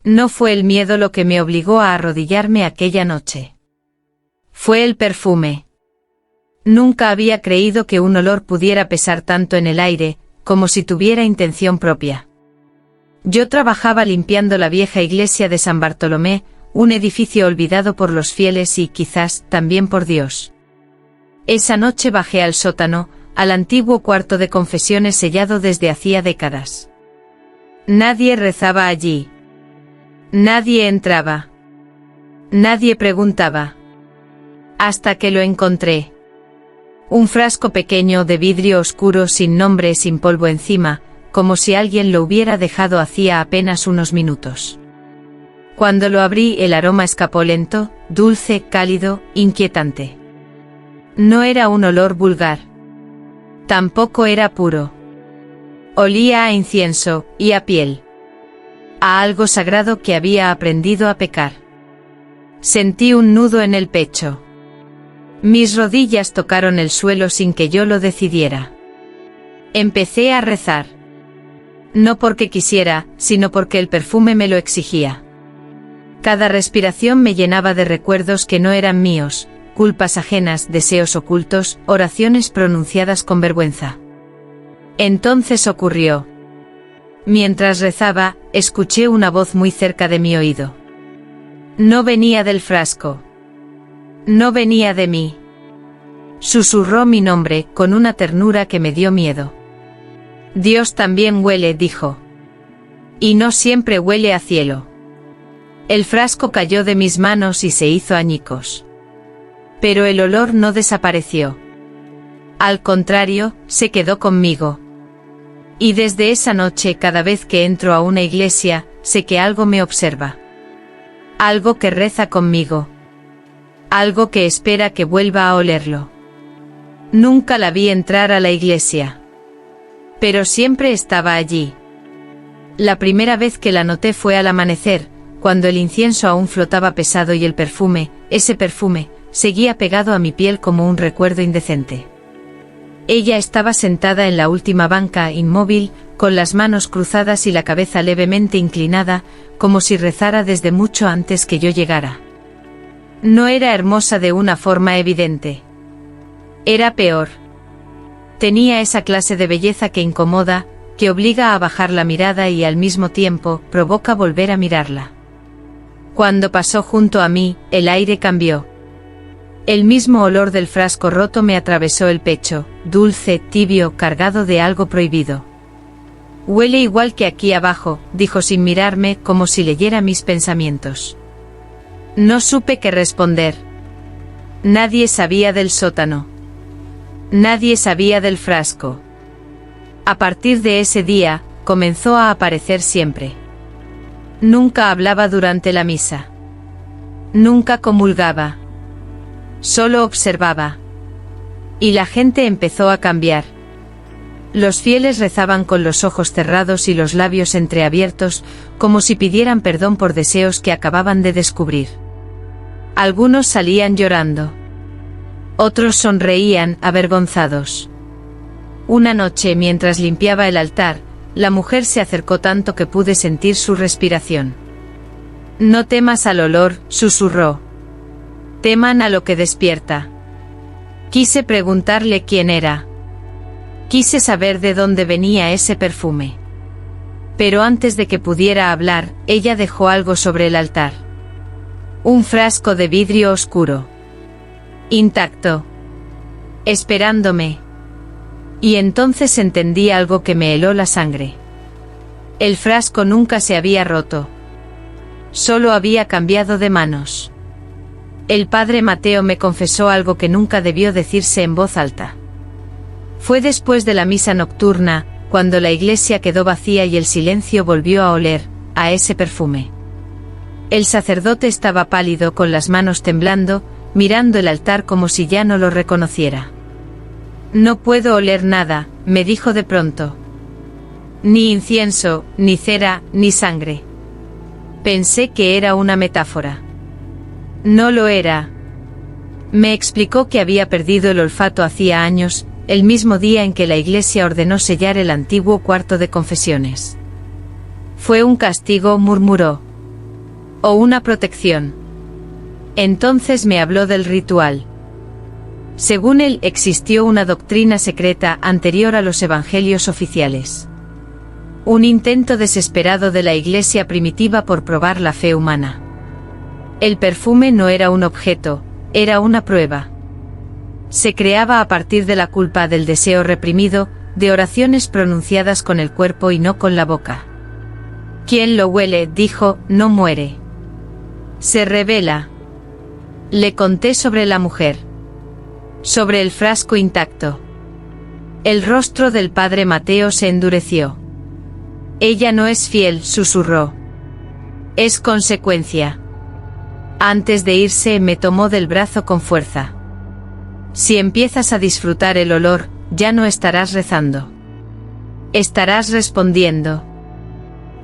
No fue el miedo lo que me obligó a arrodillarme aquella noche. Fue el perfume. Nunca había creído que un olor pudiera pesar tanto en el aire, como si tuviera intención propia. Yo trabajaba limpiando la vieja iglesia de San Bartolomé, un edificio olvidado por los fieles y quizás también por Dios. Esa noche bajé al sótano, al antiguo cuarto de confesiones sellado desde hacía décadas. Nadie rezaba allí. Nadie entraba. Nadie preguntaba. Hasta que lo encontré. Un frasco pequeño de vidrio oscuro sin nombre, sin polvo encima, como si alguien lo hubiera dejado hacía apenas unos minutos. Cuando lo abrí, el aroma escapó lento, dulce, cálido, inquietante. No era un olor vulgar. Tampoco era puro. Olía a incienso y a piel. A algo sagrado que había aprendido a pecar. Sentí un nudo en el pecho. Mis rodillas tocaron el suelo sin que yo lo decidiera. Empecé a rezar. No porque quisiera, sino porque el perfume me lo exigía. Cada respiración me llenaba de recuerdos que no eran míos, culpas ajenas, deseos ocultos, oraciones pronunciadas con vergüenza. Entonces ocurrió. Mientras rezaba, escuché una voz muy cerca de mi oído. No venía del frasco. No venía de mí. Susurró mi nombre, con una ternura que me dio miedo. Dios también huele, dijo. Y no siempre huele a cielo. El frasco cayó de mis manos y se hizo añicos. Pero el olor no desapareció. Al contrario, se quedó conmigo. Y desde esa noche, cada vez que entro a una iglesia, sé que algo me observa. Algo que reza conmigo. Algo que espera que vuelva a olerlo. Nunca la vi entrar a la iglesia. Pero siempre estaba allí. La primera vez que la noté fue al amanecer, cuando el incienso aún flotaba pesado y el perfume, ese perfume, seguía pegado a mi piel como un recuerdo indecente. Ella estaba sentada en la última banca, inmóvil, con las manos cruzadas y la cabeza levemente inclinada, como si rezara desde mucho antes que yo llegara. No era hermosa de una forma evidente. Era peor. Tenía esa clase de belleza que incomoda, que obliga a bajar la mirada y al mismo tiempo provoca volver a mirarla. Cuando pasó junto a mí, el aire cambió. El mismo olor del frasco roto me atravesó el pecho, dulce, tibio, cargado de algo prohibido. Huele igual que aquí abajo, dijo sin mirarme, como si leyera mis pensamientos. No supe qué responder. Nadie sabía del sótano. Nadie sabía del frasco. A partir de ese día, comenzó a aparecer siempre. Nunca hablaba durante la misa. Nunca comulgaba. Solo observaba. Y la gente empezó a cambiar. Los fieles rezaban con los ojos cerrados y los labios entreabiertos, como si pidieran perdón por deseos que acababan de descubrir. Algunos salían llorando. Otros sonreían, avergonzados. Una noche, mientras limpiaba el altar, la mujer se acercó tanto que pude sentir su respiración. No temas al olor, susurró. Teman a lo que despierta. Quise preguntarle quién era. Quise saber de dónde venía ese perfume. Pero antes de que pudiera hablar, ella dejó algo sobre el altar. Un frasco de vidrio oscuro. Intacto. Esperándome. Y entonces entendí algo que me heló la sangre. El frasco nunca se había roto. Solo había cambiado de manos. El padre Mateo me confesó algo que nunca debió decirse en voz alta. Fue después de la misa nocturna, cuando la iglesia quedó vacía y el silencio volvió a oler, a ese perfume. El sacerdote estaba pálido, con las manos temblando, mirando el altar como si ya no lo reconociera. No puedo oler nada, me dijo de pronto. Ni incienso, ni cera, ni sangre. Pensé que era una metáfora. No lo era. Me explicó que había perdido el olfato hacía años, el mismo día en que la iglesia ordenó sellar el antiguo cuarto de confesiones. Fue un castigo, murmuró. O una protección. Entonces me habló del ritual. Según él, existió una doctrina secreta anterior a los evangelios oficiales. Un intento desesperado de la Iglesia primitiva por probar la fe humana. El perfume no era un objeto, era una prueba. Se creaba a partir de la culpa del deseo reprimido, de oraciones pronunciadas con el cuerpo y no con la boca. Quien lo huele, dijo, no muere. Se revela. Le conté sobre la mujer. Sobre el frasco intacto. El rostro del padre Mateo se endureció. Ella no es fiel, susurró. Es consecuencia. Antes de irse me tomó del brazo con fuerza. Si empiezas a disfrutar el olor, ya no estarás rezando. Estarás respondiendo.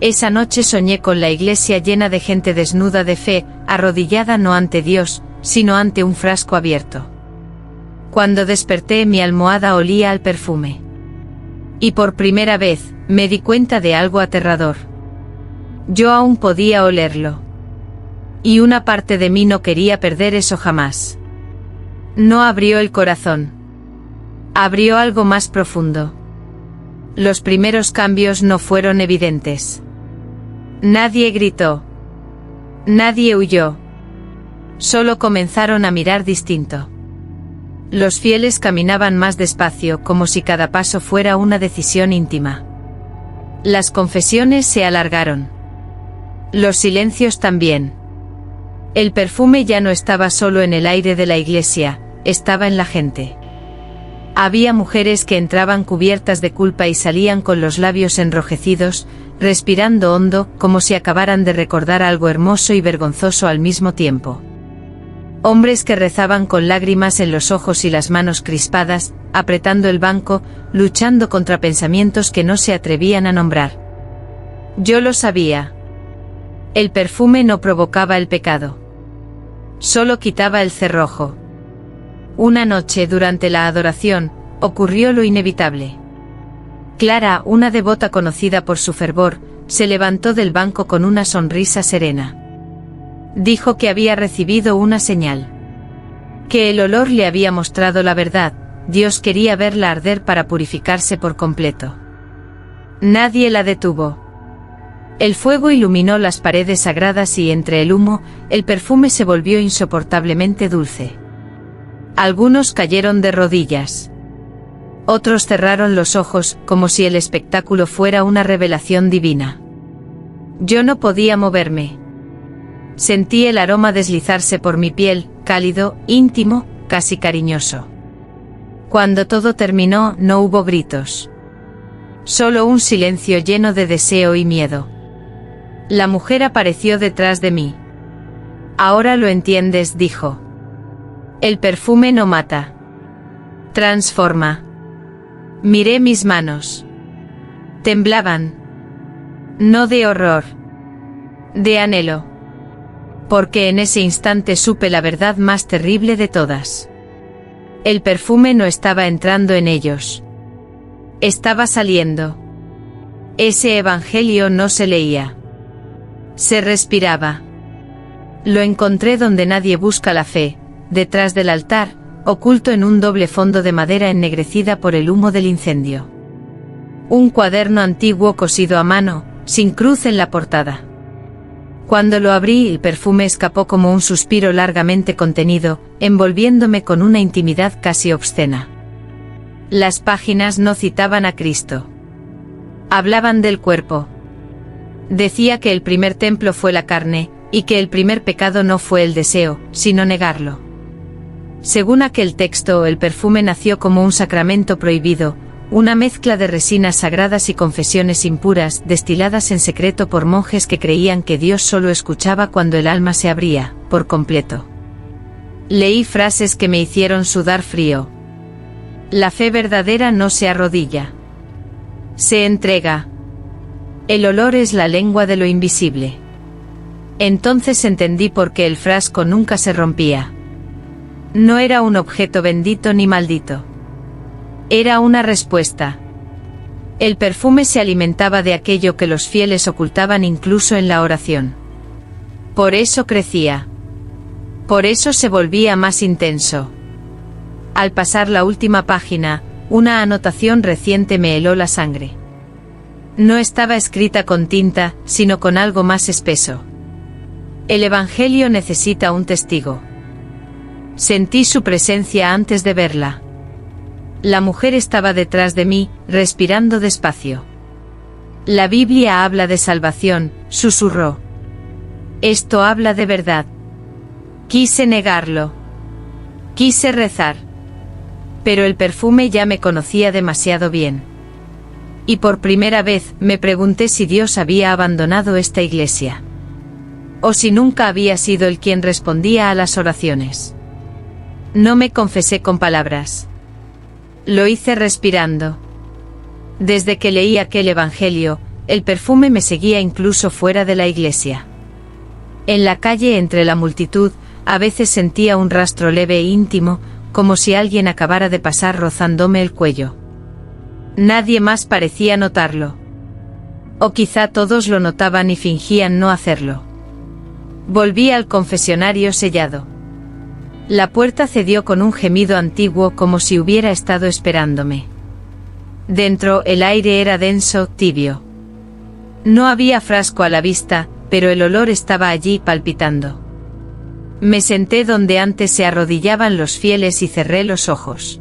Esa noche soñé con la iglesia llena de gente desnuda de fe, arrodillada no ante Dios, sino ante un frasco abierto. Cuando desperté, mi almohada olía al perfume. Y por primera vez, me di cuenta de algo aterrador. Yo aún podía olerlo. Y una parte de mí no quería perder eso jamás. No abrió el corazón. Abrió algo más profundo. Los primeros cambios no fueron evidentes. Nadie gritó. Nadie huyó. Solo comenzaron a mirar distinto. Los fieles caminaban más despacio, como si cada paso fuera una decisión íntima. Las confesiones se alargaron. Los silencios también. El perfume ya no estaba solo en el aire de la iglesia, estaba en la gente. Había mujeres que entraban cubiertas de culpa y salían con los labios enrojecidos, respirando hondo, como si acabaran de recordar algo hermoso y vergonzoso al mismo tiempo. Hombres que rezaban con lágrimas en los ojos y las manos crispadas, apretando el banco, luchando contra pensamientos que no se atrevían a nombrar. Yo lo sabía. El perfume no provocaba el pecado. Solo quitaba el cerrojo. Una noche durante la adoración, ocurrió lo inevitable. Clara, una devota conocida por su fervor, se levantó del banco con una sonrisa serena. Dijo que había recibido una señal. Que el olor le había mostrado la verdad, Dios quería verla arder para purificarse por completo. Nadie la detuvo. El fuego iluminó las paredes sagradas y entre el humo, el perfume se volvió insoportablemente dulce. Algunos cayeron de rodillas. Otros cerraron los ojos, como si el espectáculo fuera una revelación divina. Yo no podía moverme. Sentí el aroma deslizarse por mi piel, cálido, íntimo, casi cariñoso. Cuando todo terminó, no hubo gritos. Solo un silencio lleno de deseo y miedo. La mujer apareció detrás de mí. Ahora lo entiendes, dijo. El perfume no mata. Transforma. Miré mis manos. Temblaban. No de horror. De anhelo. Porque en ese instante supe la verdad más terrible de todas. El perfume no estaba entrando en ellos. Estaba saliendo. Ese evangelio no se leía. Se respiraba. Lo encontré donde nadie busca la fe, detrás del altar, oculto en un doble fondo de madera ennegrecida por el humo del incendio. Un cuaderno antiguo cosido a mano, sin cruz en la portada. Cuando lo abrí, el perfume escapó como un suspiro largamente contenido, envolviéndome con una intimidad casi obscena. Las páginas no citaban a Cristo. Hablaban del cuerpo. Decía que el primer templo fue la carne, y que el primer pecado no fue el deseo, sino negarlo. Según aquel texto, el perfume nació como un sacramento prohibido, una mezcla de resinas sagradas y confesiones impuras, destiladas en secreto por monjes que creían que Dios solo escuchaba cuando el alma se abría, por completo. Leí frases que me hicieron sudar frío. La fe verdadera no se arrodilla. Se entrega. El olor es la lengua de lo invisible. Entonces entendí por qué el frasco nunca se rompía. No era un objeto bendito ni maldito. Era una respuesta. El perfume se alimentaba de aquello que los fieles ocultaban incluso en la oración. Por eso crecía. Por eso se volvía más intenso. Al pasar la última página, una anotación reciente me heló la sangre. No estaba escrita con tinta, sino con algo más espeso. El Evangelio necesita un testigo. Sentí su presencia antes de verla. La mujer estaba detrás de mí, respirando despacio. La Biblia habla de salvación, susurró. Esto habla de verdad. Quise negarlo. Quise rezar. Pero el perfume ya me conocía demasiado bien. Y por primera vez me pregunté si Dios había abandonado esta iglesia. O si nunca había sido él quien respondía a las oraciones. No me confesé con palabras. Lo hice respirando. Desde que leí aquel evangelio, el perfume me seguía incluso fuera de la iglesia. En la calle entre la multitud, a veces sentía un rastro leve e íntimo, como si alguien acabara de pasar rozándome el cuello. Nadie más parecía notarlo. O quizá todos lo notaban y fingían no hacerlo. Volví al confesionario sellado. La puerta cedió con un gemido antiguo como si hubiera estado esperándome. Dentro el aire era denso, tibio. No había frasco a la vista, pero el olor estaba allí palpitando. Me senté donde antes se arrodillaban los fieles y cerré los ojos.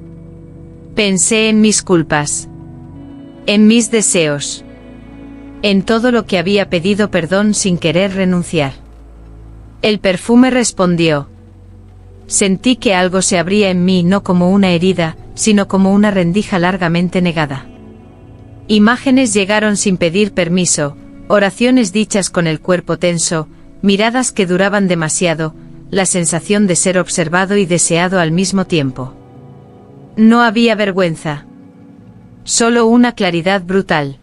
Pensé en mis culpas. En mis deseos. En todo lo que había pedido perdón sin querer renunciar. El perfume respondió. Sentí que algo se abría en mí no como una herida, sino como una rendija largamente negada. Imágenes llegaron sin pedir permiso, oraciones dichas con el cuerpo tenso, miradas que duraban demasiado, la sensación de ser observado y deseado al mismo tiempo. No había vergüenza. Solo una claridad brutal.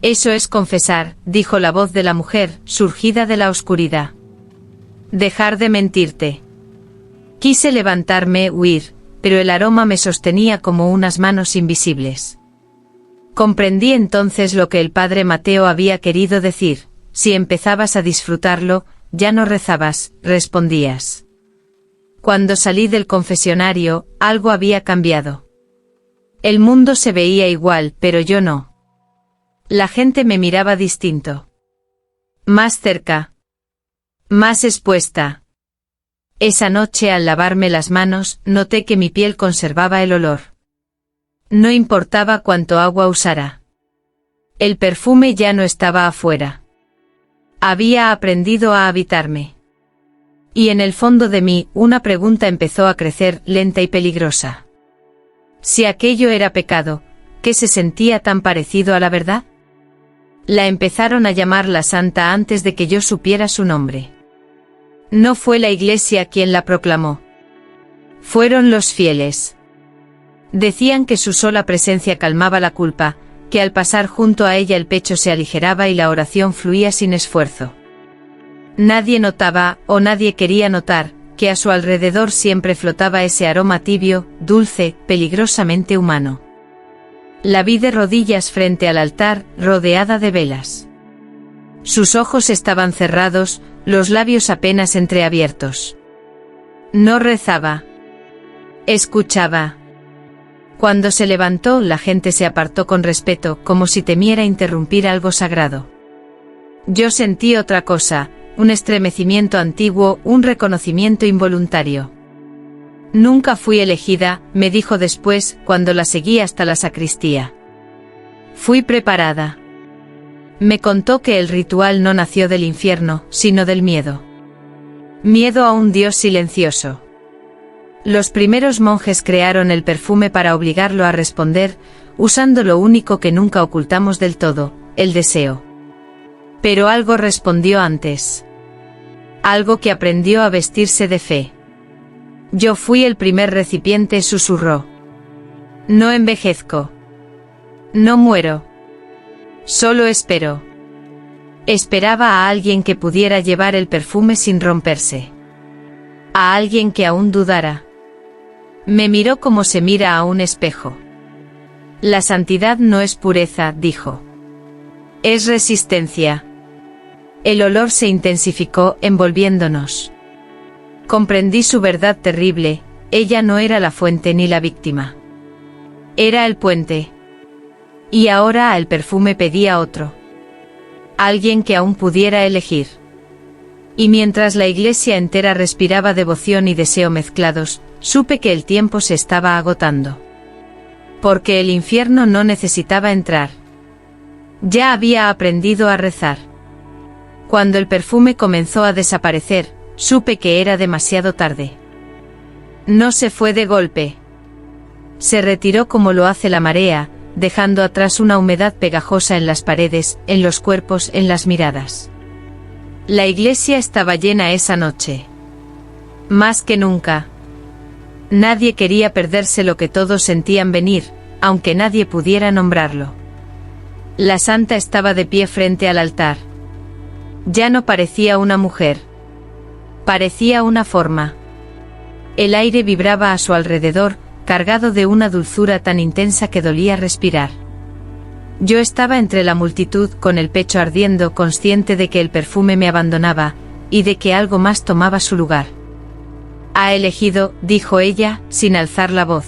Eso es confesar, dijo la voz de la mujer, surgida de la oscuridad. Dejar de mentirte. Quise levantarme, huir, pero el aroma me sostenía como unas manos invisibles. Comprendí entonces lo que el padre Mateo había querido decir: si empezabas a disfrutarlo, ya no rezabas, respondías. Cuando salí del confesionario, algo había cambiado. El mundo se veía igual, pero yo no. La gente me miraba distinto. Más cerca. Más expuesta. Esa noche al lavarme las manos, noté que mi piel conservaba el olor. No importaba cuánto agua usara. El perfume ya no estaba afuera. Había aprendido a habitarme. Y en el fondo de mí, una pregunta empezó a crecer, lenta y peligrosa. Si aquello era pecado, ¿qué se sentía tan parecido a la verdad? La empezaron a llamar la santa antes de que yo supiera su nombre. No fue la iglesia quien la proclamó. Fueron los fieles. Decían que su sola presencia calmaba la culpa, que al pasar junto a ella el pecho se aligeraba y la oración fluía sin esfuerzo. Nadie notaba, o nadie quería notar, que a su alrededor siempre flotaba ese aroma tibio, dulce, peligrosamente humano. La vi de rodillas frente al altar, rodeada de velas. Sus ojos estaban cerrados, los labios apenas entreabiertos. No rezaba. Escuchaba. Cuando se levantó, la gente se apartó con respeto, como si temiera interrumpir algo sagrado. Yo sentí otra cosa, un estremecimiento antiguo, un reconocimiento involuntario. Nunca fui elegida, me dijo después, cuando la seguí hasta la sacristía. Fui preparada. Me contó que el ritual no nació del infierno, sino del miedo. Miedo a un Dios silencioso. Los primeros monjes crearon el perfume para obligarlo a responder, usando lo único que nunca ocultamos del todo, el deseo. Pero algo respondió antes. Algo que aprendió a vestirse de fe. Yo fui el primer recipiente, susurró. No envejezco. No muero. Solo espero. Esperaba a alguien que pudiera llevar el perfume sin romperse. A alguien que aún dudara. Me miró como se mira a un espejo. La santidad no es pureza, dijo. Es resistencia. El olor se intensificó, envolviéndonos. Comprendí su verdad terrible: ella no era la fuente ni la víctima. Era el puente. Y ahora el perfume pedía otro. Alguien que aún pudiera elegir. Y mientras la iglesia entera respiraba devoción y deseo mezclados, supe que el tiempo se estaba agotando. Porque el infierno no necesitaba entrar. Ya había aprendido a rezar. Cuando el perfume comenzó a desaparecer, supe que era demasiado tarde. No se fue de golpe. Se retiró como lo hace la marea, dejando atrás una humedad pegajosa en las paredes, en los cuerpos, en las miradas. La iglesia estaba llena esa noche. Más que nunca. Nadie quería perderse lo que todos sentían venir, aunque nadie pudiera nombrarlo. La santa estaba de pie frente al altar. Ya no parecía una mujer. Parecía una forma. El aire vibraba a su alrededor, cargado de una dulzura tan intensa que dolía respirar. Yo estaba entre la multitud, con el pecho ardiendo, consciente de que el perfume me abandonaba, y de que algo más tomaba su lugar. «Ha elegido», dijo ella, sin alzar la voz.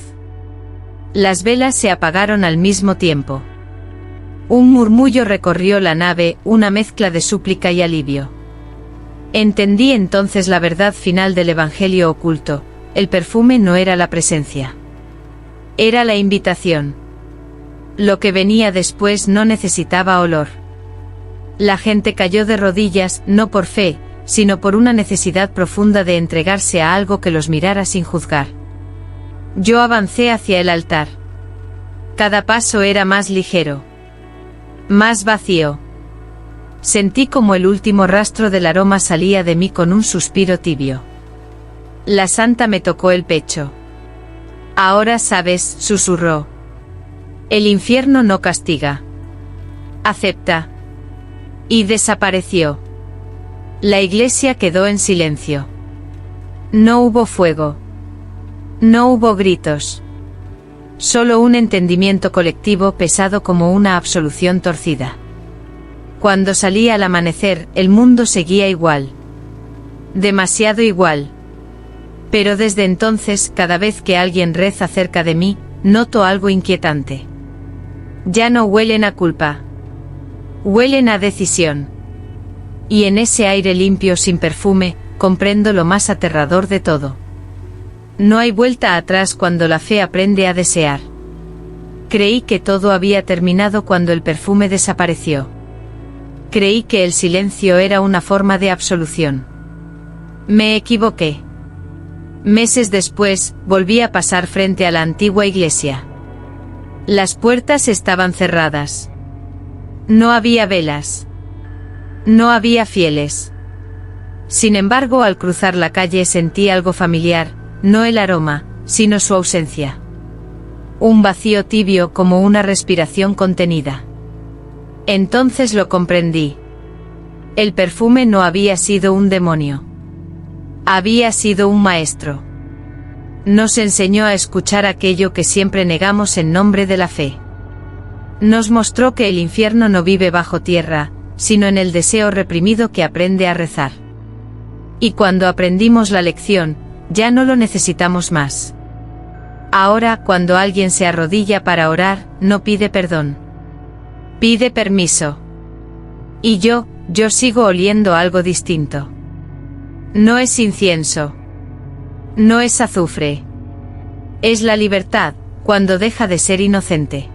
Las velas se apagaron al mismo tiempo. Un murmullo recorrió la nave, una mezcla de súplica y alivio. Entendí entonces la verdad final del Evangelio oculto: el perfume no era la presencia. Era la invitación. Lo que venía después no necesitaba olor. La gente cayó de rodillas, no por fe, sino por una necesidad profunda de entregarse a algo que los mirara sin juzgar. Yo avancé hacia el altar. Cada paso era más ligero. Más vacío. Sentí como el último rastro del aroma salía de mí con un suspiro tibio. La santa me tocó el pecho. «Ahora sabes», susurró. «El infierno no castiga. Acepta». Y desapareció. La iglesia quedó en silencio. No hubo fuego. No hubo gritos. Solo un entendimiento colectivo pesado como una absolución torcida. Cuando salí al amanecer, el mundo seguía igual. Demasiado igual. Pero desde entonces, cada vez que alguien reza cerca de mí, noto algo inquietante. Ya no huelen a culpa. Huelen a decisión. Y en ese aire limpio sin perfume, comprendo lo más aterrador de todo. No hay vuelta atrás cuando la fe aprende a desear. Creí que todo había terminado cuando el perfume desapareció. Creí que el silencio era una forma de absolución. Me equivoqué. Meses después, volví a pasar frente a la antigua iglesia. Las puertas estaban cerradas. No había velas. No había fieles. Sin embargo, al cruzar la calle sentí algo familiar, no el aroma, sino su ausencia. Un vacío tibio como una respiración contenida. Entonces lo comprendí. El perfume no había sido un demonio. Había sido un maestro. Nos enseñó a escuchar aquello que siempre negamos en nombre de la fe. Nos mostró que el infierno no vive bajo tierra, sino en el deseo reprimido que aprende a rezar. Y cuando aprendimos la lección, ya no lo necesitamos más. Ahora, cuando alguien se arrodilla para orar, no pide perdón. Pide permiso. Y yo sigo oliendo algo distinto. No es incienso. No es azufre. Es la libertad, cuando deja de ser inocente.